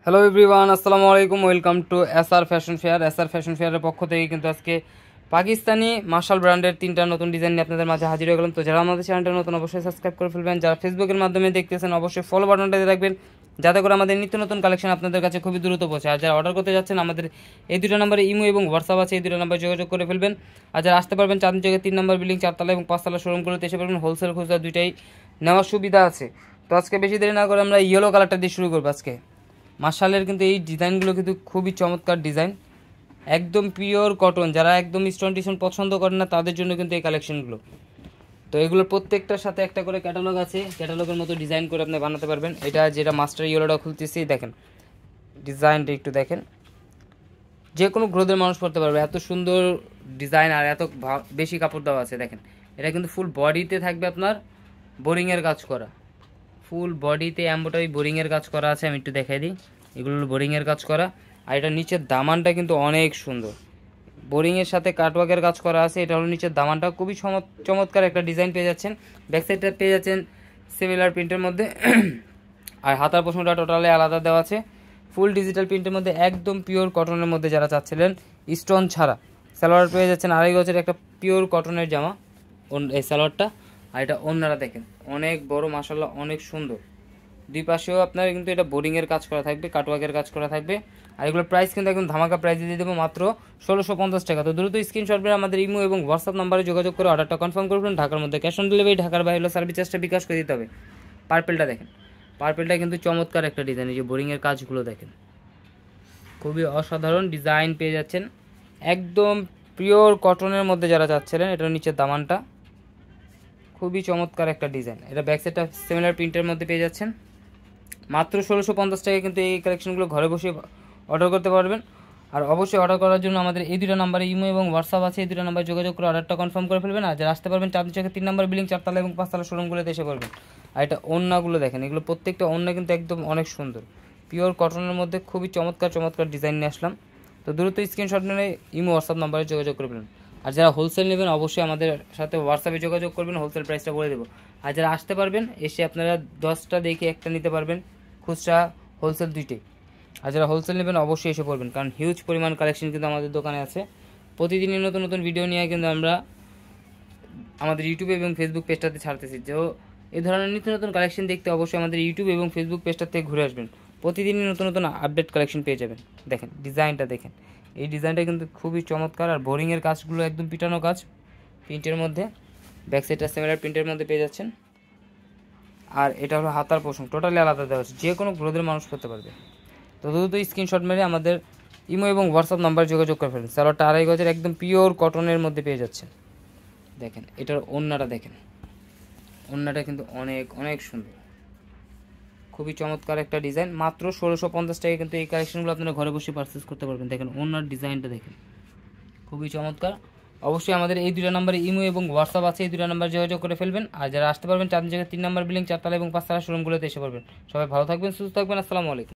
Hello everyone, আসসালামু আলাইকুম। Welcome to SR fashion fair. SR fashion ফেয়ারের পক্ষ থেকে কিন্তু আজকে পাকিস্তানি মার্শাল ব্র্যান্ডের 3টা নতুন ডিজাইন নিয়ে আপনাদের মাঝে হাজির হয়ে গেলাম। তো যারা আমাদের চ্যানেলটা নতুন অবশ্যই সাবস্ক্রাইব করে ফেলবেন, যারা ফেসবুকের মাধ্যমে দেখতেছেন অবশ্যই ফলো বাটনটা দিয়ে রাখবেন, যাতে করে আমাদের নিত্য নতুন কালেকশন আপনাদের কাছে খুবই দ্রুত পৌঁছে। আর যারা অর্ডার করতে যাচ্ছেন আমাদের এই দুটো নাম্বারে ইমো এবং হোয়াটসঅ্যাপ আছে, এই দুটো নাম্বারে যোগাযোগ করে ফেলবেন। আর যারা আসতে পারবেন চাঁদনি চকের 3 নম্বর বিল্ডিং 4তলা এবং 5তলা শোরুমগুলোতে এসে পারবেন। হোলসেল খুচরা দুইটাই নেওয়ার সুবিধা আছে। তো আজকে বেশি দেরি না করে আমরা ইয়েলো কালারটা দিয়ে শুরু করবো। আজকে মার্শালের কিন্তু এই ডিজাইনগুলো কিন্তু খুবই চমৎকার ডিজাইন, একদম পিওর কটন। যারা একদম স্টোন টিস্টোন পছন্দ করেন না তাদের জন্য কিন্তু এই কালেকশনগুলো। তো এগুলোর প্রত্যেকটার সাথে একটা করে ক্যাটালগ আছে, ক্যাটালগের মতো ডিজাইন করে আপনি বানাতে পারবেন। এটা যেটা মাস্টার ইয়েলোটা খুলতেছি, দেখেন ডিজাইনটা একটু দেখেন, যে কোনো গ্রোদের মানুষ পড়তে পারবে, এত সুন্দর ডিজাইন আর এত বেশি কাপড় দেওয়া আছে। দেখেন এটা কিন্তু ফুল বডিতে থাকবে আপনার বোরিংয়ের কাজ করা, ফুল বডিতে এমব্রয়ডারি বোরিংয়ের কাজ করা আছে। আমি একটু দেখাই দিই, এগুলো বোরিংয়ের কাজ করা। আর এটা নিচের দামানটা কিন্তু অনেক সুন্দর, বোরিংয়ের সাথে কাটওয়ার্কের কাজ করা আছে। এটা হলো নিচের দামানটা, খুবই চমৎকার একটা ডিজাইন পেয়ে যাচ্ছেন। ব্যাক সাইডটা পেয়ে যাচ্ছেন সিমিলার প্রিন্টের মধ্যে, আর হাতার পোষণটা টোটালি আলাদা দেওয়া আছে ফুল ডিজিটাল প্রিন্টের মধ্যে, একদম পিওর কটনের মধ্যে যারা চাচ্ছিলেন স্টোন ছাড়া। সালোয়ার পেয়ে যাচ্ছেন 2.5 গজের একটা পিওর কটনের জামা, এই সালোয়ারটা। আর এটা ওড়নাটা দেখেন অনেক বড়, মাশাআল্লাহ অনেক সুন্দর। দুই পাশেও আপনার কিন্তু এটা বোরিংয়ের কাজ করা থাকবে, কাটওয়ার্কের কাজ করা থাকবে। আর এগুলোর প্রাইস কিন্তু একদম ধামাকা প্রাইসে দিয়ে দেবো, মাত্র 1650 টাকা। তো দ্রুত স্ক্রিনশট করে আমাদের ইমো এবং হোয়াটসঅ্যাপ নাম্বারে যোগাযোগ করে অর্ডারটা কনফার্ম করবেন। ঢাকার মধ্যে ক্যাশ অন ডেলিভারি, ঢাকার বাইরে হলো সার্ভিস চার্জটা বিকাশ করে দিতে হবে। পার্পেলটা দেখেন, পার্পেলটা কিন্তু চমৎকার একটা ডিজাইন। এই যে বোরিংয়ের কাজগুলো দেখেন, খুবই অসাধারণ ডিজাইন পেয়ে যাচ্ছেন, একদম পিওর কটনের মধ্যে যারা চাচ্ছিলেন। এটার নিচের দামানটা খুবই চমৎকার একটা ডিজাইন। এটা ব্যাক সাইডটা সিমিলার প্রিন্টের মধ্যে পেয়ে যাচ্ছেন, মাত্র 1650 টাকায় কিন্তু এই কালেকশনগুলো ঘরে বসে অর্ডার করতে পারবেন। আর অবশ্যই অর্ডার করার জন্য আমাদের এই দুটো নাম্বারে ইমো এবং হোয়াটসঅ্যাপ আছে, এই দুটো নাম্বারে যোগাযোগ করে অর্ডারটা কনফার্ম করে ফেলবেন। আর যারা আসতে পারবেন চাঁদনি চকের 3 নম্বর বিল্ডিং 4তলা এবং 5তলা শোরুমগুলোতে এসে পড়বেন। আর এটা ওড়নাগুলো দেখেন, এগুলো প্রত্যেকটা ওড়না কিন্তু একদম অনেক সুন্দর, পিওর কটনের মধ্যে খুবই চমৎকার চমৎকার ডিজাইন নিয়ে আসলাম। তো দ্রুত স্ক্রিনশট নিয়ে ইমো হোয়াটসঅ্যাপ নাম্বারে যোগাযোগ করবেন। আর যারা হোলসেল নেবেন অবশ্যই আমাদের সাথে হোয়াটসঅ্যাপে যোগাযোগ করবেন, হোলসেল প্রাইসটা বলে দেবো। আর যারা আসতে পারবেন এসে আপনারা 10টা দেখে একটা নিতে পারবেন, খুচরা হোলসেল দুইটাই। আর যারা হোলসেল নেবেন অবশ্যই এসে পড়বেন, কারণ হিউজ পরিমাণ কালেকশন কিন্তু আমাদের দোকানে আছে। প্রতিদিনই নতুন নতুন ভিডিও নিয়ে কিন্তু আমরা আমাদের ইউটিউব এবং ফেসবুক পেজটাতে ছাড়তেছি। যে এই ধরনের নিত্য নতুন কালেকশন দেখতে অবশ্যই আমাদের ইউটিউব এবং ফেসবুক পেজটা থেকে ঘুরে আসবেন, প্রতিদিনই নতুন নতুন আপডেট কালেকশন পেয়ে যাবেন। দেখেন ডিজাইনটা দেখেন, এই ডিজাইনটা কিন্তু খুবই চমৎকার। আর বোরিংয়ের কাজগুলো একদম পিটানো কাজ প্রিন্টের মধ্যে, ব্যাক সাইডটা সিমিলার প্রিন্টের মধ্যে পেয়ে যাচ্ছেন। আর এটা হলো হাতার পোষণ, টোটালি আলাদা দেওয়া আছে, যে কোনো গ্রোদের মানুষ করতে পারবে। তো দ্রুত স্ক্রিনশট মেরে আমাদের ইমো এবং হোয়াটসঅ্যাপ নাম্বার যোগাযোগ করে ফেলুন। সালোয়ারটা 2.5 গজের একদম পিওর কটনের মধ্যে পেয়ে যাচ্ছেন। দেখেন এটার ওড়নাটা দেখেন, ওড়নাটা কিন্তু অনেক অনেক সুন্দর, খুবই চমৎকার একটা ডিজাইন। মাত্র 1650 টাকায় কিন্তু এই কালেকশনগুলো আপনারা ঘরে বসে পারচেস করতে পারবেন। দেখেন ওড়নার ডিজাইনটা দেখেন, খুবই চমৎকার। অবশ্যই আমাদের এই দুটো নাম্বারে ইমো এবং হোয়াটসঅ্যাপ আছে, এই দুটো নাম্বার যোগাযোগ করে ফেলবেন। আর যারা আসতে পারবেন চাঁদনি চকের 3 নম্বর বিল্ডিং 4তলা এবং 5তলা শোরুমগুলোতে এসে পড়বেন। সবাই ভালো থাকবেন, সুস্থ থাকবেন, আসসালামু আলাইকুম।